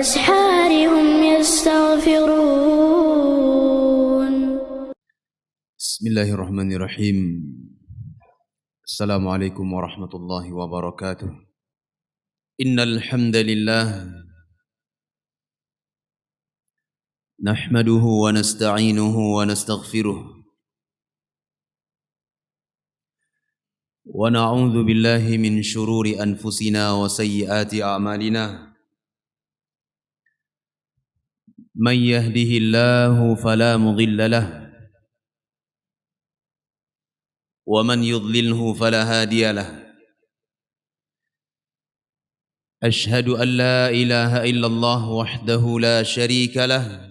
وبالأسحار هم يستغفرون. بسم الله الرحمن الرحيم. السلام عليكم ورحمة الله وبركاته. إن الحمد لله نحمده ونستعينه ونستغفره ونعوذ بالله من شرور أنفسنا وسيئات أعمالنا. من يهده الله فلا مضل له ومن يضلله فلا هادي له. أشهد أن لا إله إلا الله وحده لا شريك له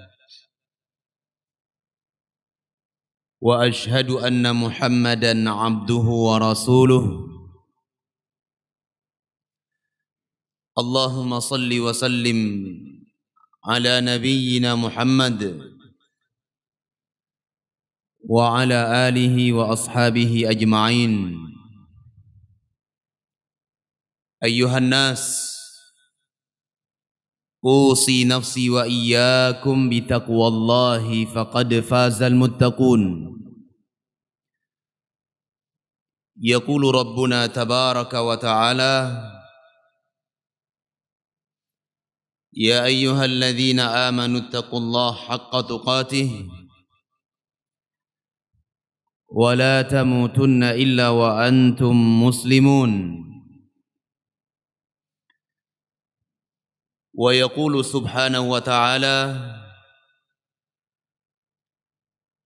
وأشهد أن محمدا عبده ورسوله. اللهم صل وسلم على نبينا محمد وعلى آله وأصحابه أجمعين. أيها الناس، أوصي نفسي وإياكم بتقوى الله فقد فاز المتقون. يقول ربنا تبارك وتعالى: يا أيها الذين آمنوا اتقوا الله حق تقاته ولا تموتن إلا وأنتم مسلمون. ويقول سبحانه وتعالى: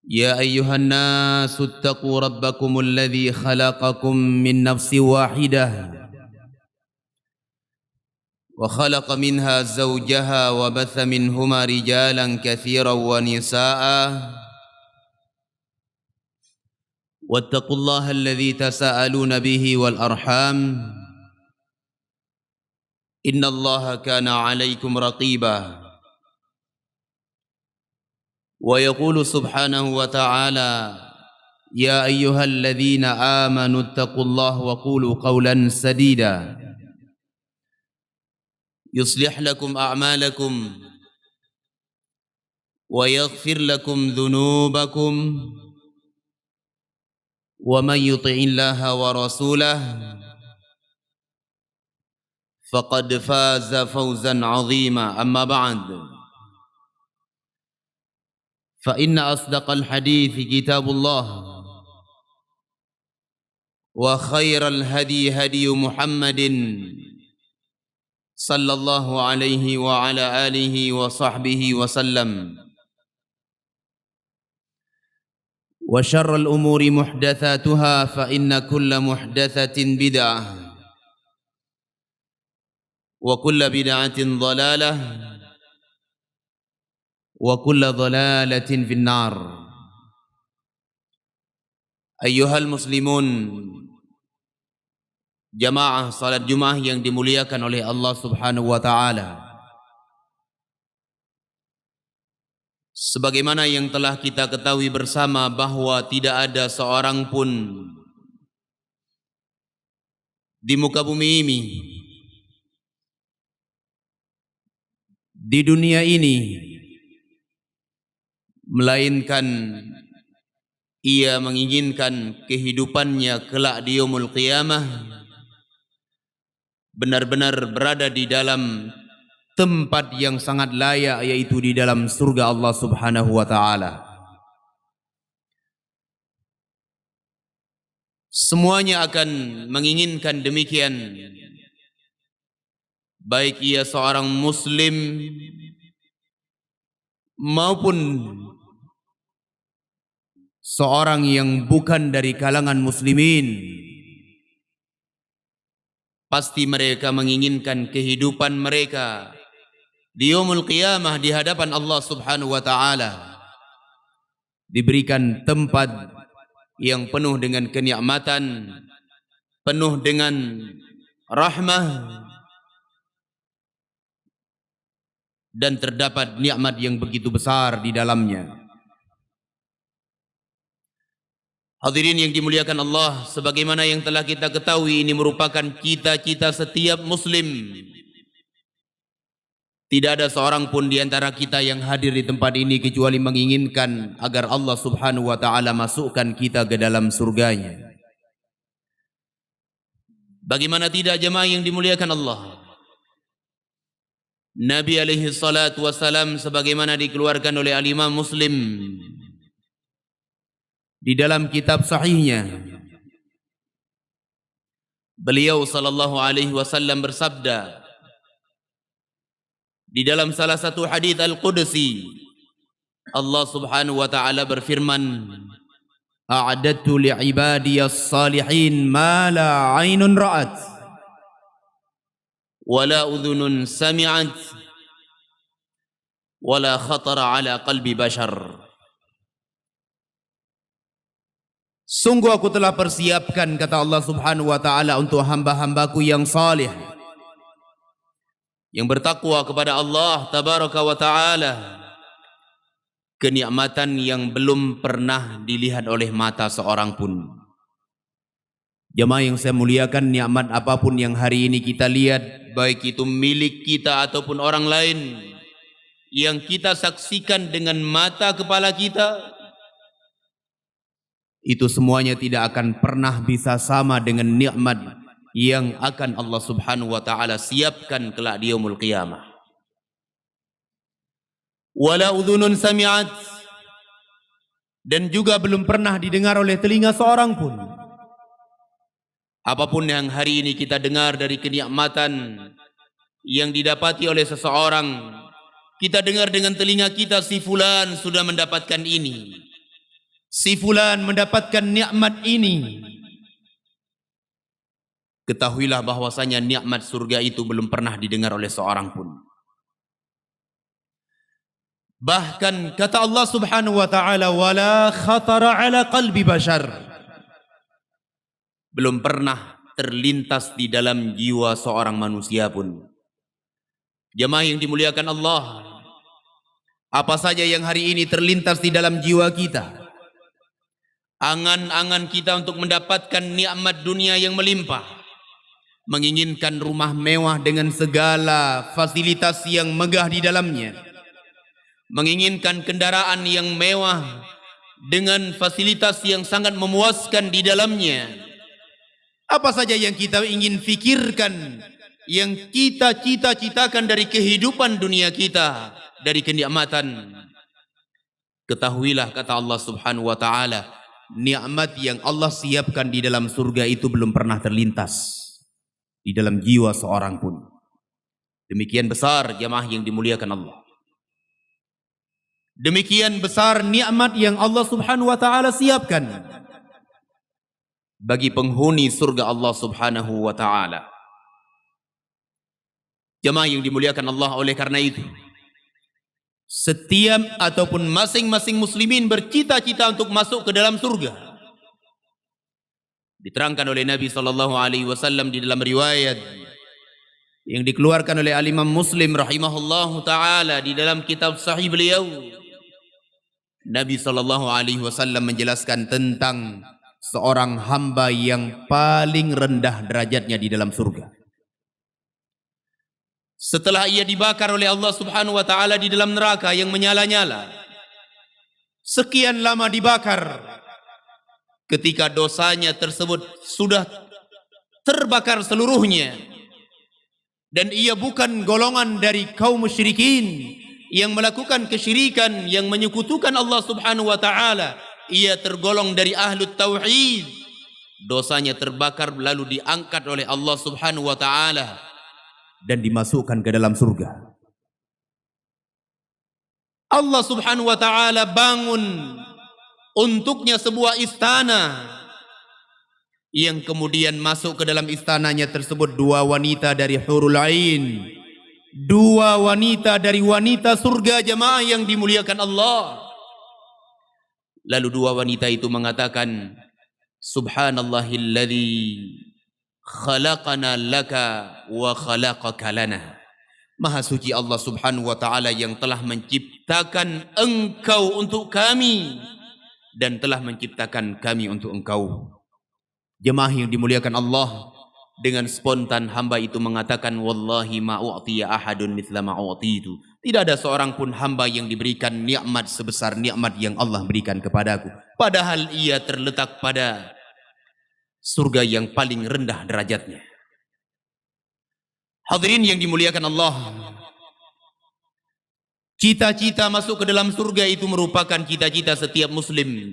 يا أيها الناس اتقوا ربكم الذي خلقكم من نفس واحدة وخلق منها زوجها وبث منهما رجالا كثيرا ونساء واتقوا الله الذي تساءلون به والأرحام إن الله كان عليكم رقيبا. ويقول سبحانه وتعالى: يا أيها الذين آمنوا اتقوا الله وقولوا قولا سديدا يصلح لكم أعمالكم ويغفر لكم ذنوبكم ومن يطع الله ورسوله فقد فاز فوزا عظيما. أما بعد، فإن أصدق الحديث كتاب الله وخير الهدي هدي محمد صلى الله عليه وعلى آله وصحبه وسلم. وشر الأمور محدثاتها فإن كل محدثة بدعة وكل بدعة ضلالة وكل ضلالة في النار. أيها المسلمون، jamaah salat Jumat yang dimuliakan oleh Allah Subhanahu wa taala. Sebagaimana yang telah kita ketahui bersama bahwa tidak ada seorang pun di muka bumi ini, di dunia ini, melainkan ia menginginkan kehidupannya kelak di yaumul qiyamah benar-benar berada di dalam tempat yang sangat layak, yaitu di dalam surga Allah Subhanahu wa taala. Semuanya akan menginginkan demikian, baik ia seorang muslim maupun seorang yang bukan dari kalangan muslimin. Pasti mereka menginginkan kehidupan mereka di yaumul qiyamah di hadapan Allah Subhanahu wa taala diberikan tempat yang penuh dengan kenikmatan, penuh dengan rahmah, dan terdapat nikmat yang begitu besar di dalamnya. Hadirin yang dimuliakan Allah, sebagaimana yang telah kita ketahui, ini merupakan cita-cita setiap muslim Tidak ada seorang pun di antara kita yang hadir di tempat ini kecuali menginginkan agar Allah Subhanahu wa taala masukkan kita ke dalam surganya. Bagaimana tidak jemaah yang dimuliakan Allah? Nabi alaihi salatu wasalam sebagaimana dikeluarkan oleh Al-Imam Muslim di dalam kitab sahihnya, beliau sallallahu alaihi wasallam bersabda di dalam salah satu hadis Al-Qudsi, Allah Subhanahu wa taala berfirman, a'adadtu li'ibadiyas salihin ma la 'ainun ra'at wa la udhunun sami'at wa la khatara 'ala qalbi bashar. Sungguh aku telah persiapkan, kata Allah Subhanahu wa taala, untuk hamba-hambaku yang salih, yang bertakwa kepada Allah tabaraka wa taala, kenikmatan yang belum pernah dilihat oleh mata seorang pun. Jemaah yang saya muliakan, nikmat apapun yang hari ini kita lihat, baik itu milik kita ataupun orang lain, yang kita saksikan dengan mata kepala kita, itu semuanya tidak akan pernah bisa sama dengan nikmat yang akan Allah Subhanahu wa taala siapkan kelak di yaumul qiyamah. Wala udhunun sami'at, dan juga belum pernah didengar oleh telinga seorang pun. Apapun yang hari ini kita dengar dari kenikmatan yang didapati oleh seseorang, kita dengar dengan telinga kita, si fulan sudah mendapatkan ini, si fulan mendapatkan nikmat ini. Ketahuilah bahwasanya nikmat surga itu belum pernah didengar oleh seorang pun. Bahkan kata Allah Subhanahu wa taala, wala khatara ala qalbi bashar, belum pernah terlintas di dalam jiwa seorang manusia pun. Jemaah yang dimuliakan Allah, apa saja yang hari ini terlintas di dalam jiwa kita, angan-angan kita untuk mendapatkan nikmat dunia yang melimpah, menginginkan rumah mewah dengan segala fasilitas yang megah di dalamnya, menginginkan kendaraan yang mewah dengan fasilitas yang sangat memuaskan di dalamnya. Apa saja yang kita ingin fikirkan, yang kita cita-citakan dari kehidupan dunia kita, dari kenikmatan, ketahuilah kata Allah Subhanahu wa taala, nikmat yang Allah siapkan di dalam surga itu belum pernah terlintas di dalam jiwa seorang pun. Demikian besar jemaah yang dimuliakan Allah. Demikian besar nikmat yang Allah Subhanahu wa taala siapkan bagi penghuni surga Allah Subhanahu wa taala. Jemaah yang dimuliakan Allah, oleh karena itu, setiap ataupun masing-masing muslimin bercita-cita untuk masuk ke dalam surga. Diterangkan oleh Nabi sallallahu alaihi wasallam di dalam riwayat yang dikeluarkan oleh Al-Imam Muslim rahimahullahu taala di dalam kitab sahih beliau, Nabi sallallahu alaihi wasallam menjelaskan tentang seorang hamba yang paling rendah derajatnya di dalam surga. Setelah ia dibakar oleh Allah Subhanahu wa taala di dalam neraka yang menyala-nyala, sekian lama dibakar, ketika dosanya tersebut sudah terbakar seluruhnya, dan ia bukan golongan dari kaum musyrikin yang melakukan kesyirikan, yang menyekutukan Allah Subhanahu wa taala, ia tergolong dari ahlut tauhid, dosanya terbakar lalu diangkat oleh Allah Subhanahu wa taala dan dimasukkan ke dalam surga. Allah Subhanahu wa taala bangun untuknya sebuah istana, yang kemudian masuk ke dalam istananya tersebut dua wanita dari hurul ain, dua wanita dari wanita surga, jemaah yang dimuliakan Allah. Lalu dua wanita itu mengatakan, Subhanallahilladzi khalaqana laka wa khalaqaka lana. Maha suci Allah Subhanahu wa taala yang telah menciptakan engkau untuk kami dan telah menciptakan kami untuk engkau. Jemaah yang dimuliakan Allah, dengan spontan hamba itu mengatakan, wallahi ma u'tiya ahadun mithla ma u'titu. Tidak ada seorang pun hamba yang diberikan nikmat sebesar nikmat yang Allah berikan kepadaku, padahal ia terletak pada surga yang paling rendah derajatnya. Hadirin yang dimuliakan Allah, cita-cita masuk ke dalam surga itu merupakan cita-cita setiap muslim.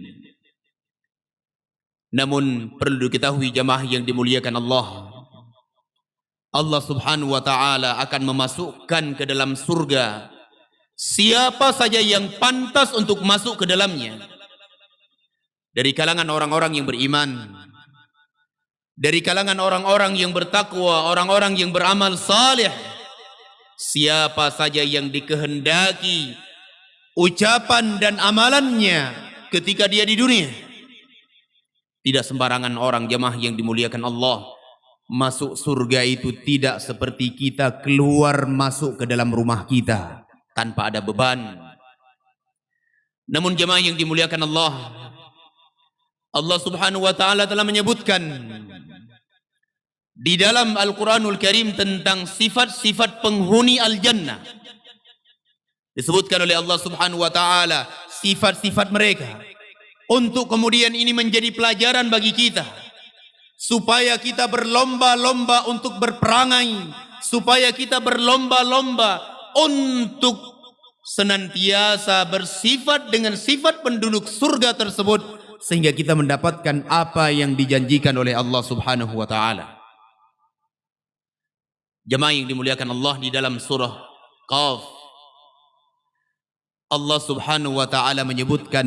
Namun perlu diketahui jamaah yang dimuliakan Allah, Allah subhanahu wa ta'ala akan memasukkan ke dalam surga siapa saja yang pantas untuk masuk ke dalamnya, dari kalangan orang-orang yang beriman, dari kalangan orang-orang yang bertakwa, orang-orang yang beramal saleh. Siapa saja yang dikehendaki ucapan dan amalannya ketika dia di dunia. Tidak sembarangan orang, jemaah yang dimuliakan Allah. Masuk surga itu tidak seperti kita keluar masuk ke dalam rumah kita tanpa ada beban. Namun jemaah yang dimuliakan Allah, Allah subhanahu wa ta'ala telah menyebutkan di dalam Al-Quranul Karim tentang sifat-sifat penghuni Al-Jannah. Disebutkan oleh Allah subhanahu wa ta'ala sifat-sifat mereka, untuk kemudian ini menjadi pelajaran bagi kita, supaya kita berlomba-lomba untuk berperangai, supaya kita berlomba-lomba untuk senantiasa bersifat dengan sifat penduduk surga tersebut, sehingga kita mendapatkan apa yang dijanjikan oleh Allah subhanahu wa ta'ala. Jemaah yang dimuliakan Allah, di dalam surah Qaf, Allah subhanahu wa ta'ala menyebutkan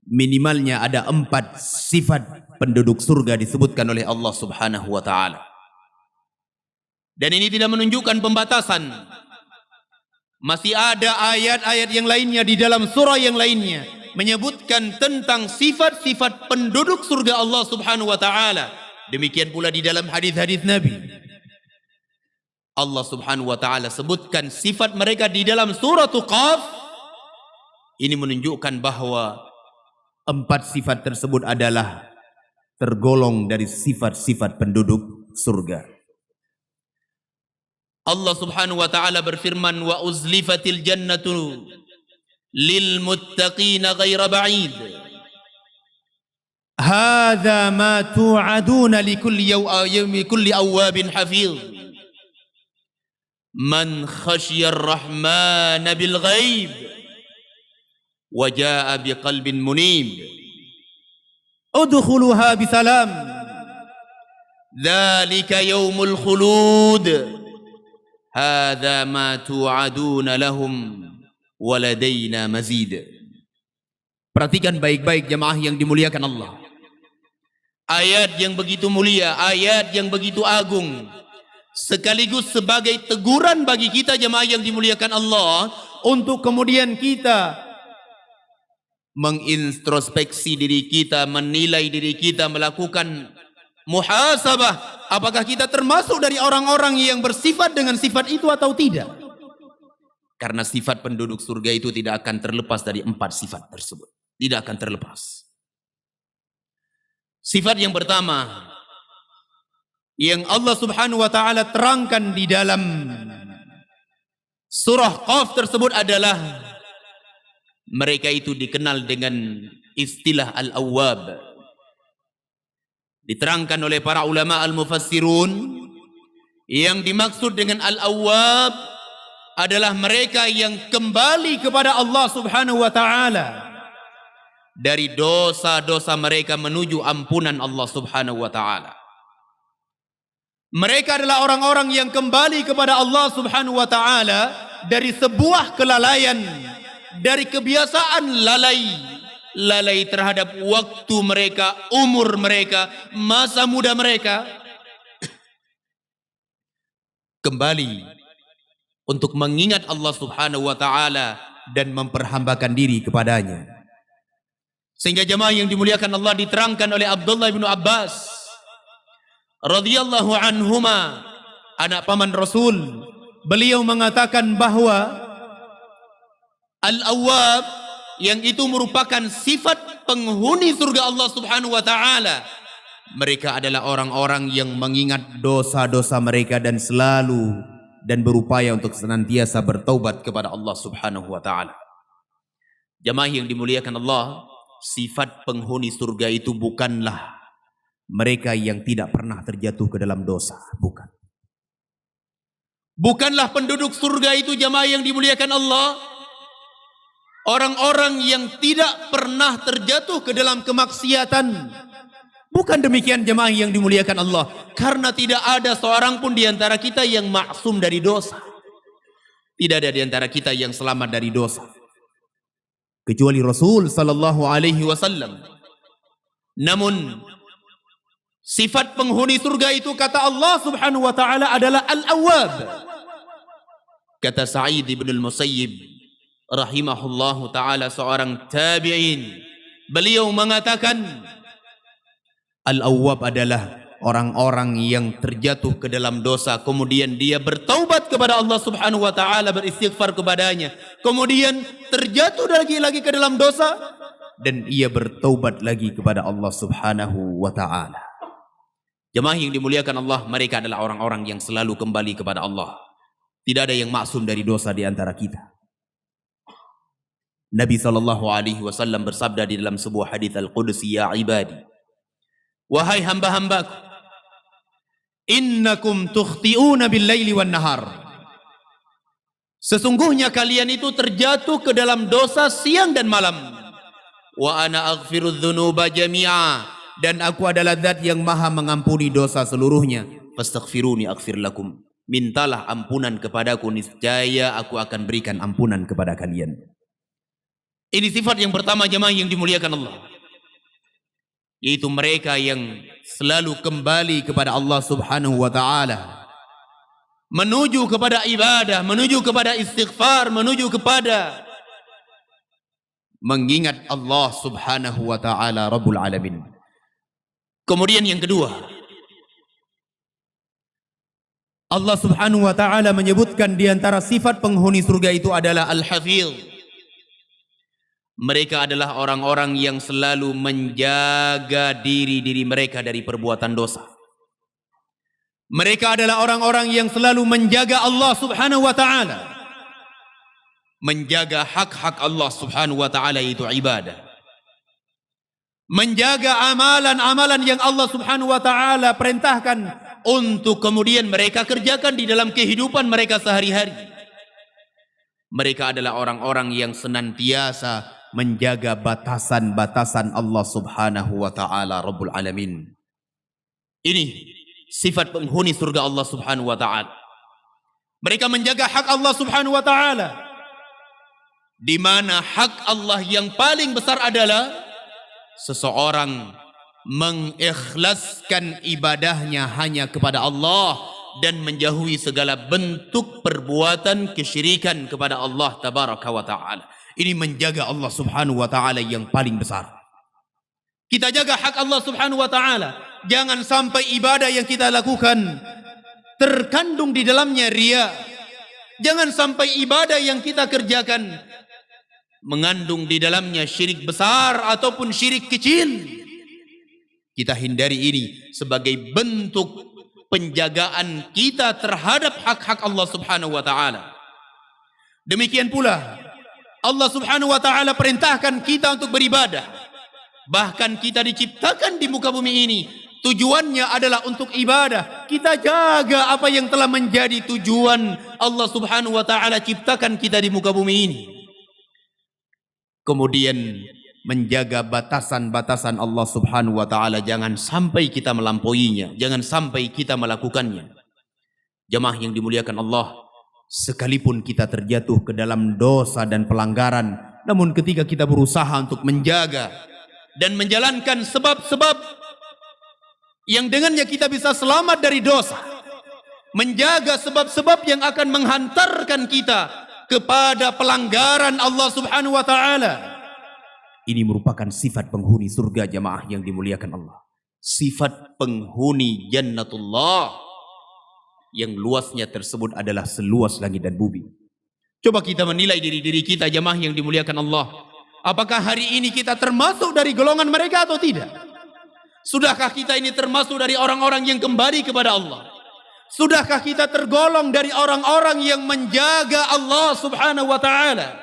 minimalnya ada 4 sifat penduduk surga disebutkan oleh Allah subhanahu wa ta'ala. Dan ini tidak menunjukkan pembatasan. Masih ada ayat-ayat yang lainnya di dalam surah yang lainnya menyebutkan tentang sifat-sifat penduduk surga Allah subhanahu wa ta'ala. Demikian pula di dalam hadis-hadis Nabi. Allah subhanahu wa ta'ala sebutkan sifat mereka di dalam surah Qaf. Ini menunjukkan bahawa 4 sifat tersebut adalah tergolong dari sifat-sifat penduduk surga. Allah subhanahu wa ta'ala berfirman, wa uzlifatil jannatu lil muttaqina ghaira ba'id. Hadha ma tu'aduna likulli yawmi kulli awwabin hafiz. Man khashiyar rahman bil ghaib wa jaa biqalbin munib. Udkhuluha bisalam. Dzalika yaumul khulud. Hadza ma tu'aduna lahum wa ladaina mazid. Perhatikan baik-baik jemaah yang dimuliakan Allah. Ayat yang begitu mulia, ayat yang begitu agung, sekaligus sebagai teguran bagi kita jemaah yang dimuliakan Allah, untuk kemudian kita mengintrospeksi diri kita, menilai diri kita, melakukan muhasabah, apakah kita termasuk dari orang-orang yang bersifat dengan sifat itu atau tidak. Karena sifat penduduk surga itu tidak akan terlepas dari 4 sifat tersebut, tidak akan terlepas. Sifat yang pertama yang Allah subhanahu wa ta'ala terangkan di dalam surah Qaf tersebut adalah mereka itu dikenal dengan istilah al-awwab. Diterangkan oleh para ulama al-mufassirun, yang dimaksud dengan al-awwab adalah mereka yang kembali kepada Allah subhanahu wa ta'ala dari dosa-dosa mereka menuju ampunan Allah subhanahu wa ta'ala. Mereka adalah orang-orang yang kembali kepada Allah subhanahu wa ta'ala dari sebuah kelalaian, dari kebiasaan lalai terhadap waktu mereka, umur mereka, masa muda mereka, kembali untuk mengingat Allah subhanahu wa ta'ala dan memperhambakan diri kepadanya. Sehingga jemaah yang dimuliakan Allah, diterangkan oleh Abdullah bin Abbas radhiyallahu anhuma, anak paman Rasul, beliau mengatakan bahawa al-awwab yang itu merupakan sifat penghuni surga Allah subhanahu wa ta'ala. mereka adalah orang-orang yang mengingat dosa-dosa mereka dan selalu dan berupaya untuk senantiasa bertaubat kepada Allah Subhanahu wa taala. Jamaah yang dimuliakan Allah, sifat penghuni surga itu bukanlah mereka yang tidak pernah terjatuh ke dalam dosa, bukan. Bukanlah penduduk surga itu, jamaah yang dimuliakan Allah, orang-orang yang tidak pernah terjatuh ke dalam kemaksiatan. Bukan demikian, jemaah yang dimuliakan Allah. Karena tidak ada seorang pun di antara kita yang maksum dari dosa. Tidak ada di antara kita yang selamat dari dosa, kecuali Rasul sallallahu alaihi wasallam. Namun sifat penghuni surga itu, kata Allah Subhanahu wa taala, adalah Al-Awwab. Kata Sa'id ibn al-Musayyib rahimahullahu taala, seorang tabi'in, beliau mengatakan, Al-Awwab adalah orang-orang yang terjatuh ke dalam dosa, kemudian dia bertaubat kepada Allah Subhanahu wa taala, beristighfar kepadanya, kemudian terjatuh lagi ke dalam dosa dan ia bertaubat lagi kepada Allah Subhanahu wa taala. Jemaah yang dimuliakan Allah, mereka adalah orang-orang yang selalu kembali kepada Allah. Tidak ada yang maksum dari dosa di antara kita. Nabi sallallahu alaihi wasallam bersabda di dalam sebuah hadis Al-Qudsi, ya ibadi, wahai hamba-hambaku, innakum tukhti'una bil-laili wan-nahar. Sesungguhnya kalian itu terjatuh ke dalam dosa siang dan malam. Wa ana aghfirudz dzunuba jami'a, dan aku adalah zat yang maha mengampuni dosa seluruhnya. Fastaghfiruni aghfir lakum. Mintalah ampunan kepadaku, niscaya aku akan berikan ampunan kepada kalian. Ini sifat yang pertama, jemaah yang dimuliakan Allah, yaitu mereka yang selalu kembali kepada Allah Subhanahu wa taala, menuju kepada ibadah, menuju kepada istighfar, menuju kepada mengingat Allah Subhanahu wa taala Rabbul Alamin. Kemudian yang kedua, Allah Subhanahu wa taala menyebutkan di antara sifat penghuni surga itu adalah Al-Hafidh. Mereka adalah orang-orang yang selalu menjaga diri mereka dari perbuatan dosa. Mereka adalah orang-orang yang selalu menjaga Allah Subhanahu wa taala, menjaga hak-hak Allah Subhanahu wa taala, yaitu ibadah, menjaga amalan-amalan yang Allah Subhanahu wa taala perintahkan untuk kemudian mereka kerjakan di dalam kehidupan mereka sehari-hari. Mereka adalah orang-orang yang senantiasa menjaga batasan-batasan Allah Subhanahu wa taala Rabbul Alamin. Ini sifat penghuni surga Allah Subhanahu wa taala. Mereka menjaga hak Allah Subhanahu wa taala, di mana hak Allah yang paling besar adalah seseorang mengikhlaskan ibadahnya hanya kepada Allah dan menjauhi segala bentuk perbuatan kesyirikan kepada Allah Tabaraka wa taala. Ini menjaga Allah Subhanahu wa taala yang paling besar. Kita jaga hak Allah Subhanahu wa taala. Jangan sampai ibadah yang kita lakukan terkandung di dalamnya riya. Jangan sampai ibadah yang kita kerjakan mengandung di dalamnya syirik besar ataupun syirik kecil. Kita hindari ini sebagai bentuk penjagaan kita terhadap hak-hak Allah Subhanahu wa taala. Demikian pula Allah Subhanahu wa taala perintahkan kita untuk beribadah. Bahkan kita diciptakan di muka bumi ini tujuannya adalah untuk ibadah. Kita jaga apa yang telah menjadi tujuan Allah Subhanahu wa taala ciptakan kita di muka bumi ini. Kemudian menjaga batasan-batasan Allah Subhanahu wa taala, jangan sampai kita melampauinya, jangan sampai kita melakukannya. Jemaah yang dimuliakan Allah, sekalipun kita terjatuh ke dalam dosa dan pelanggaran, namun ketika kita berusaha untuk menjaga dan menjalankan sebab-sebab yang dengannya kita bisa selamat dari dosa, menjaga sebab-sebab yang akan menghantarkan kita kepada pelanggaran Allah Subhanahu wa taala, ini merupakan sifat penghuni surga, jamaah yang dimuliakan Allah. Sifat penghuni jannatullah yang luasnya tersebut adalah seluas langit dan bumi. Coba kita menilai diri kita, jamaah yang dimuliakan Allah. Apakah hari ini kita termasuk dari golongan mereka atau tidak? Sudahkah kita ini termasuk dari orang-orang yang kembali kepada Allah? Sudahkah kita tergolong dari orang-orang yang menjaga Allah subhanahu wa ta'ala?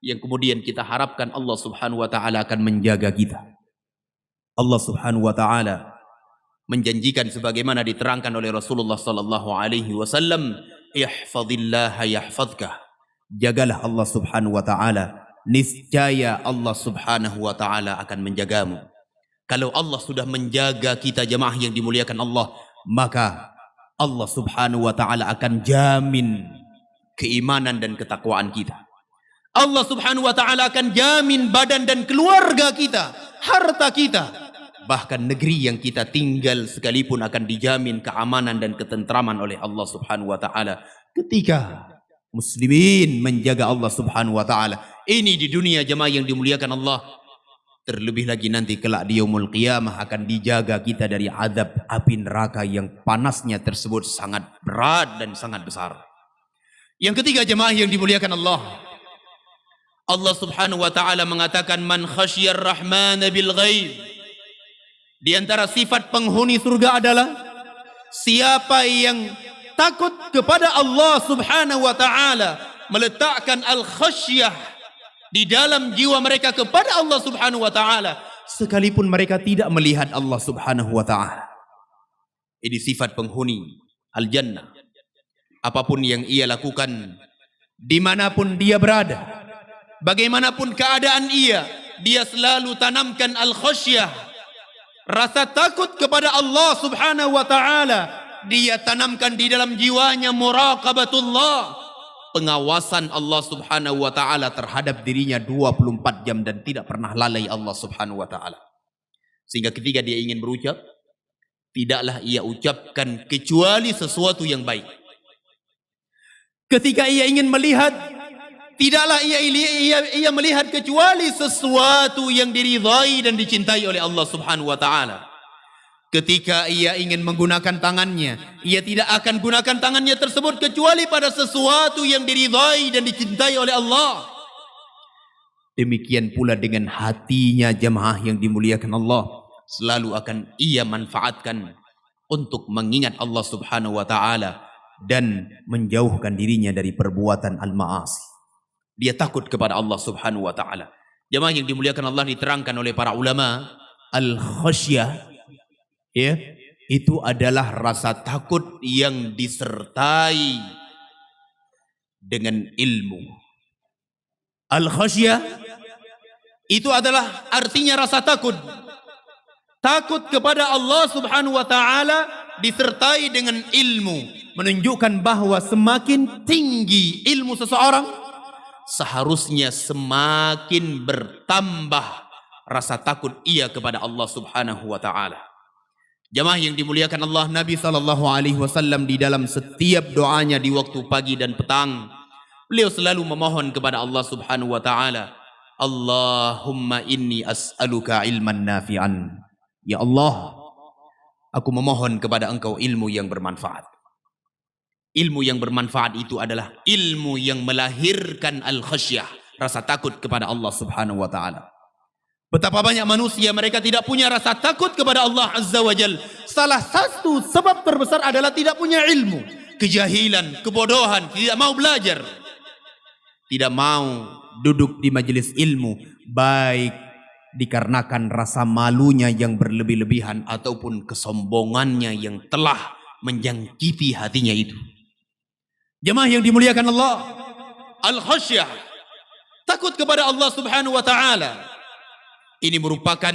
Yang kemudian kita harapkan Allah subhanahu wa ta'ala akan menjaga kita. Allah subhanahu wa ta'ala menjanjikan sebagaimana diterangkan oleh Rasulullah sallallahu alaihi wasallam, ihfazillaha yahfazka. Jagalah Allah subhanahu wa ta'ala, niscaya Allah subhanahu wa ta'ala akan menjagamu. Kalau Allah sudah menjaga kita jemaah yang dimuliakan Allah, maka Allah subhanahu wa ta'ala akan jamin keimanan dan ketakwaan kita. Allah subhanahu wa ta'ala akan jamin badan dan keluarga kita, harta kita, bahkan negeri yang kita tinggal sekalipun akan dijamin keamanan dan ketentraman oleh Allah subhanahu wa ta'ala. Ketika muslimin menjaga Allah subhanahu wa ta'ala, ini di dunia jemaah yang dimuliakan Allah. Terlebih lagi nanti kelak di yaumul qiyamah akan dijaga kita dari azab api neraka yang panasnya tersebut sangat berat dan sangat besar. Yang ketiga jemaah yang dimuliakan Allah, Allah subhanahu wa ta'ala mengatakan man khasyar rahmana bil ghaib. Di antara sifat penghuni surga adalah siapa yang takut kepada Allah subhanahu wa ta'ala, meletakkan al-khasyah di dalam jiwa mereka kepada Allah subhanahu wa ta'ala, sekalipun mereka tidak melihat Allah subhanahu wa ta'ala. Ini sifat penghuni al-jannah. Apapun yang ia lakukan, dimanapun dia berada, bagaimanapun keadaan dia selalu tanamkan al-khasyah, rasa takut kepada Allah subhanahu wa ta'ala. Dia tanamkan di dalam jiwanya muraqabatullah, pengawasan Allah subhanahu wa ta'ala terhadap dirinya 24 jam dan tidak pernah lalai Allah subhanahu wa ta'ala. Sehingga ketika dia ingin berucap, tidaklah ia ucapkan kecuali sesuatu yang baik. Ketika ia ingin melihat, tidaklah ia melihat kecuali sesuatu yang diridhai dan dicintai oleh Allah subhanahu wa ta'ala. Ketika ia ingin menggunakan tangannya, ia tidak akan gunakan tangannya tersebut kecuali pada sesuatu yang diridhai dan dicintai oleh Allah. Demikian pula dengan hatinya jemaah yang dimuliakan Allah, selalu akan ia manfaatkan untuk mengingat Allah subhanahu wa ta'ala dan menjauhkan dirinya dari perbuatan al-ma'asi. Dia takut kepada Allah subhanahu wa ta'ala. Jemaah yang dimuliakan Allah, diterangkan oleh para ulama, al-khasyah, ya, itu adalah rasa takut yang disertai dengan ilmu. Al-khasyah itu adalah artinya rasa takut. Takut kepada Allah subhanahu wa ta'ala disertai dengan ilmu, menunjukkan bahwa semakin tinggi ilmu seseorang, seharusnya semakin bertambah rasa takut ia kepada Allah subhanahu wa ta'ala. Jemaah yang dimuliakan Allah, Nabi SAW di dalam setiap doanya di waktu pagi dan petang, beliau selalu memohon kepada Allah subhanahu wa ta'ala, Allahumma inni as'aluka ilman nafi'an. Ya Allah, aku memohon kepada engkau ilmu yang bermanfaat. Ilmu yang bermanfaat itu adalah ilmu yang melahirkan al-khasyah, rasa takut kepada Allah subhanahu wa ta'ala. Betapa banyak manusia mereka tidak punya rasa takut kepada Allah azza wa jal. Salah satu sebab terbesar adalah tidak punya ilmu, kejahilan, kebodohan, tidak mau belajar, tidak mau duduk di majelis ilmu, baik dikarenakan rasa malunya yang berlebih-lebihan ataupun kesombongannya yang telah menjangkiti hatinya itu. Jemaah yang dimuliakan Allah, al-khasyah, takut kepada Allah subhanahu wa ta'ala, ini merupakan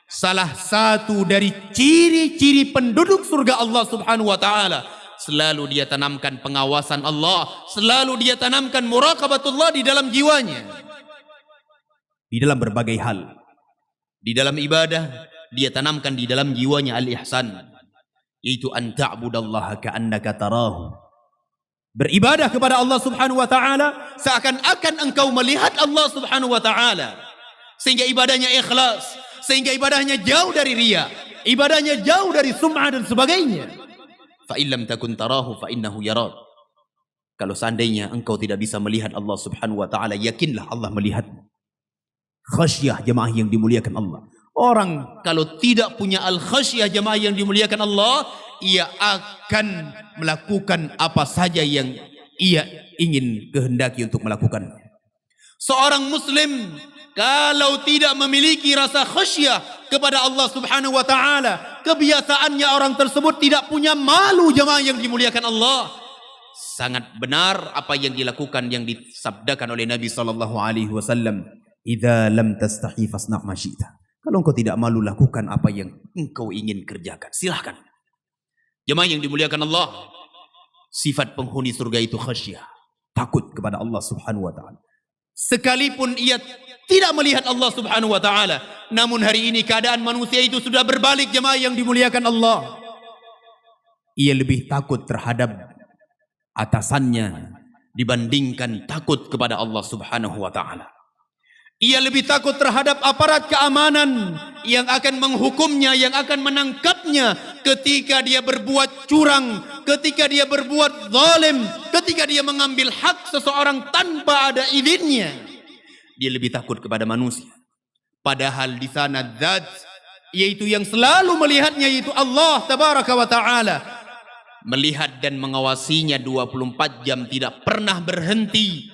salah satu dari ciri-ciri penduduk surga Allah subhanahu wa ta'ala. Selalu dia tanamkan pengawasan Allah, selalu dia tanamkan muraqabatullah di dalam jiwanya, di dalam berbagai hal. Di dalam ibadah, dia tanamkan di dalam jiwanya al-ihsan, yaitu an ta'budallaha ka'annaka tarahu. Beribadah kepada Allah subhanahu wa ta'ala seakan-akan engkau melihat Allah subhanahu wa ta'ala. Sehingga ibadahnya ikhlas, sehingga ibadahnya jauh dari riya, ibadahnya jauh dari sum'ah dan sebagainya. Fa illam takun tarahu fa innahu yarak. Kalau seandainya engkau tidak bisa melihat Allah subhanahu wa ta'ala, yakinlah Allah melihatmu. Khasyah jemaah yang dimuliakan Allah. Orang kalau tidak punya al-khasyah jemaah yang dimuliakan Allah, ia akan melakukan apa saja yang ia ingin kehendaki untuk melakukannya. Seorang muslim kalau tidak memiliki rasa khasyah kepada Allah Subhanahu wa taala, kebiasaannya orang tersebut tidak punya malu jemaah yang dimuliakan Allah. Sangat benar apa yang dilakukan yang disabdakan oleh Nabi sallallahu alaihi wasallam, "Idza lam tastahi fasna' ma syi'ta." Kalau engkau tidak malu, lakukan apa yang engkau ingin kerjakan. Silahkan. Jemaah yang dimuliakan Allah, sifat penghuni surga itu khasyah, takut kepada Allah Subhanahu wa taala. Sekalipun ia tidak melihat Allah Subhanahu wa taala, namun hari ini keadaan manusia itu sudah berbalik jemaah yang dimuliakan Allah. Ia lebih takut terhadap atasannya dibandingkan takut kepada Allah Subhanahu wa taala. Ia lebih takut terhadap aparat keamanan yang akan menghukumnya, yang akan menangkapnya ketika dia berbuat curang, ketika dia berbuat zalim, ketika dia mengambil hak seseorang tanpa ada izinnya. Dia lebih takut kepada manusia. Padahal di sana zat, yaitu yang selalu melihatnya, yaitu Allah Tabaraka wa Ta'ala, melihat dan mengawasinya 24 jam, tidak pernah berhenti.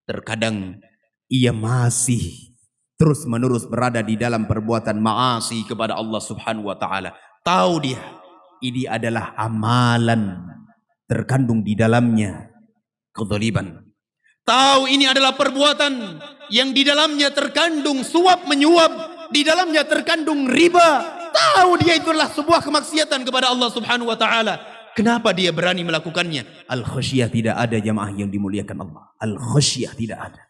Terkadang ia masih terus menerus berada di dalam perbuatan maasi kepada Allah Subhanahu wa taala. Tahu dia ini adalah amalan, terkandung di dalamnya kezaliman. Tahu ini adalah perbuatan yang di dalamnya terkandung suap menyuap, di dalamnya terkandung riba. Tahu dia itulah sebuah kemaksiatan kepada Allah Subhanahu wa taala. Kenapa dia berani melakukannya? Al-khasyah tidak ada jemaah yang dimuliakan Allah. Al-khasyah tidak ada.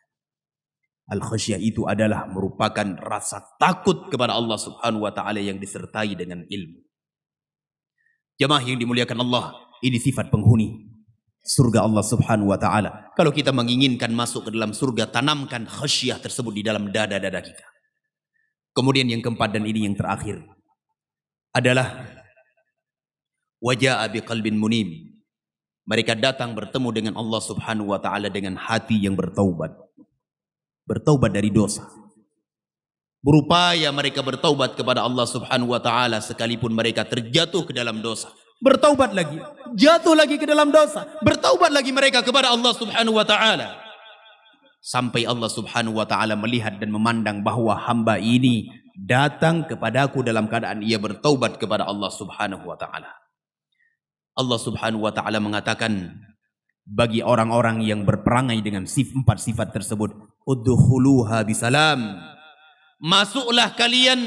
Al-khasyah itu adalah merupakan rasa takut kepada Allah Subhanahu wa taala yang disertai dengan ilmu. Jemaah yang dimuliakan Allah, ini sifat penghuni surga Allah Subhanahu wa taala. Kalau kita menginginkan masuk ke dalam surga, tanamkan khasyah tersebut di dalam dada-dada kita. Kemudian yang keempat dan ini yang terakhir adalah waja'a biqalbin munib. Mereka datang bertemu dengan Allah Subhanahu wa taala dengan hati yang bertaubat. Bertaubat dari dosa. Berupaya mereka bertaubat kepada Allah Subhanahu wa taala sekalipun mereka terjatuh ke dalam dosa. Bertaubat lagi, jatuh lagi ke dalam dosa. Bertaubat lagi mereka kepada Allah Subhanahu wa taala. Sampai Allah Subhanahu wa taala melihat dan memandang bahwa hamba ini datang kepadaku dalam keadaan ia bertaubat kepada Allah Subhanahu wa taala. Allah Subhanahu wa taala mengatakan bagi orang-orang yang berperangai dengan empat sifat tersebut, udkhuluha bisalam, masuklah kalian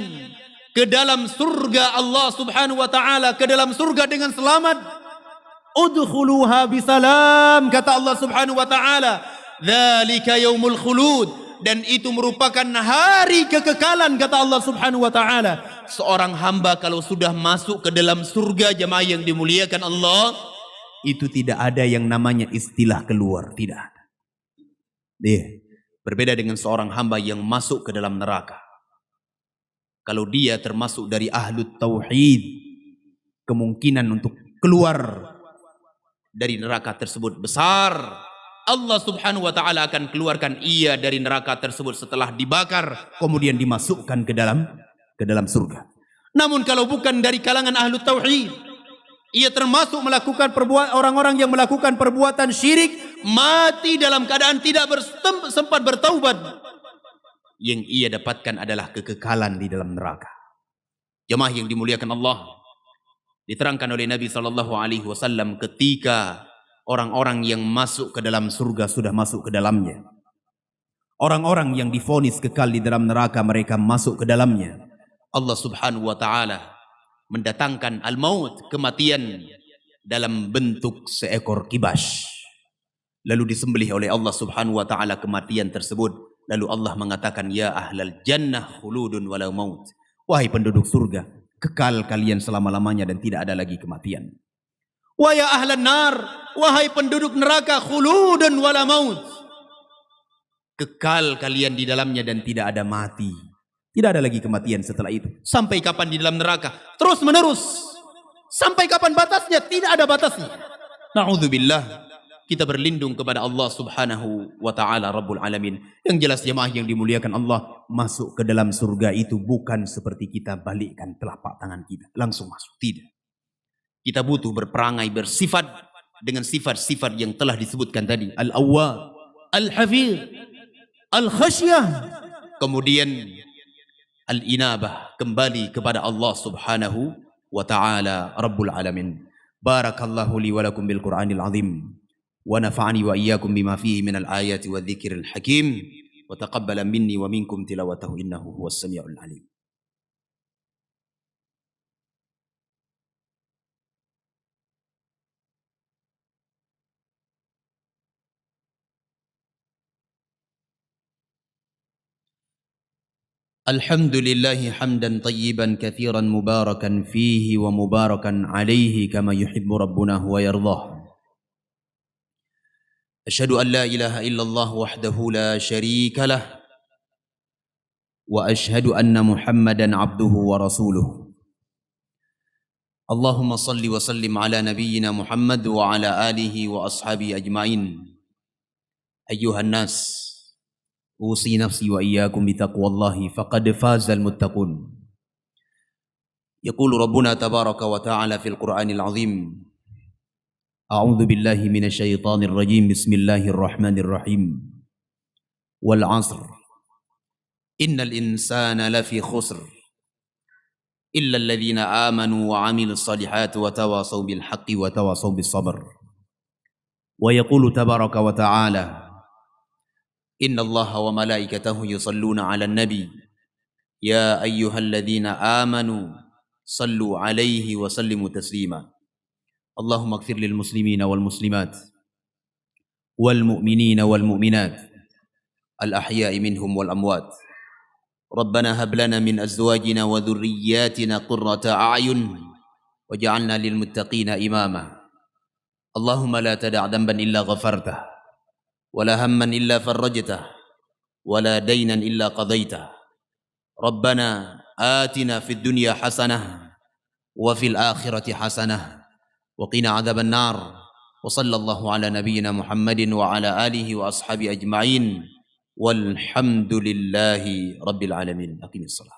ke dalam surga Allah Subhanahu wa taala, ke dalam surga dengan selamat. Udkhuluha bisalam, kata Allah Subhanahu wa taala, dzalika yaumul khulud, dan itu merupakan hari kekekalan, kata Allah Subhanahu wa taala. Seorang hamba kalau sudah masuk ke dalam surga jemaah yang dimuliakan Allah, itu tidak ada yang namanya istilah keluar, tidak ada. Berbeda dengan seorang hamba yang masuk ke dalam neraka. Kalau dia termasuk dari ahlut tauhid, kemungkinan untuk keluar dari neraka tersebut besar. Allah Subhanahu wa taala akan keluarkan ia dari neraka tersebut setelah dibakar, kemudian dimasukkan ke dalam surga. Namun kalau bukan dari kalangan ahlut tauhid, ia termasuk melakukan orang-orang yang melakukan perbuatan syirik, mati dalam keadaan tidak sempat bertaubat, yang ia dapatkan adalah kekekalan di dalam neraka. Jemaah yang dimuliakan Allah, diterangkan oleh Nabi SAW ketika orang-orang yang masuk ke dalam surga sudah masuk ke dalamnya. Orang-orang yang divonis kekal di dalam neraka, mereka masuk ke dalamnya. Allah Subhanahu wa taala mendatangkan al-maut, kematian, dalam bentuk seekor kibas. Lalu disembelih oleh Allah Subhanahu wa taala kematian tersebut. Lalu Allah mengatakan, ya ahlal jannah khuludun walau maut. Wahai penduduk surga, kekal kalian selama-lamanya dan tidak ada lagi kematian. Wa ya ahlan nar, wahai penduduk neraka, khuludun walau maut. Kekal kalian di dalamnya dan tidak ada mati. Tidak ada lagi kematian setelah itu. Sampai kapan di dalam neraka? Terus menerus. Sampai kapan batasnya? Tidak ada batasnya. Na'udzubillah. kita berlindung kepada Allah Subhanahu wa taala Rabbul Alamin. Yang jelas jemaah yang dimuliakan Allah, masuk ke dalam surga itu bukan seperti kita balikkan telapak tangan kita langsung masuk, tidak. Kita butuh berperangai, bersifat dengan sifat-sifat yang telah disebutkan tadi. Al-Awwab, Al-Hafidh, Al-Khasyah, kemudian Al-Inabah, kembali kepada Allah Subhanahu wa taala Rabbul Alamin. Barakallahu li wa lakum bil Qur'anil azim wa nafa'ani wa iyyakum bima fihi minal ayati wa dzikril hakim wa taqabbala minni wa minkum tilawatahu innahu huwas samiul alim. الحمد لله حمدا طيبا كثيرا مباركا فيه ومباركا عليه كما يحب ربنا ويرضاه. أشهد أن لا إله إلا الله وحده لا شريك له وأشهد أن محمدا عبده ورسوله. اللهم صل وسلم على نبينا محمد وعلى آله وأصحابه أجمعين. أيها الناس، أوصي نفسي وإياكم بتقوى الله فقد فاز المتقون. يقول ربنا تبارك وتعالى في القرآن العظيم: أعوذ بالله من الشيطان الرجيم، بسم الله الرحمن الرحيم. والعصر إن الإنسان لفي خسر إلا الذين آمنوا وعملوا الصالحات وتواصوا بالحق وتواصوا بالصبر. ويقول تبارك وتعالى: إن الله وملائكته يصلون على النبي يا أيها الذين آمنوا صلوا عليه وسلموا تسليما. اللهم اغفر للمسلمين والمسلمات والمؤمنين والمؤمنات الأحياء منهم والأموات. ربنا هب لنا من أزواجنا وذرياتنا قرة أعين واجعلنا للمتقين إماما. اللهم لا تدع ذنبا إلا غفرته ولا هما إلا فرجته ولا دينا إلا قضيته. ربنا آتنا في الدنيا حسنة وفي الآخرة حسنة وقنا عذاب النار. وصلى الله على نبينا محمد وعلى آله وأصحابه أجمعين والحمد لله رب العالمين. أقم الصلاة.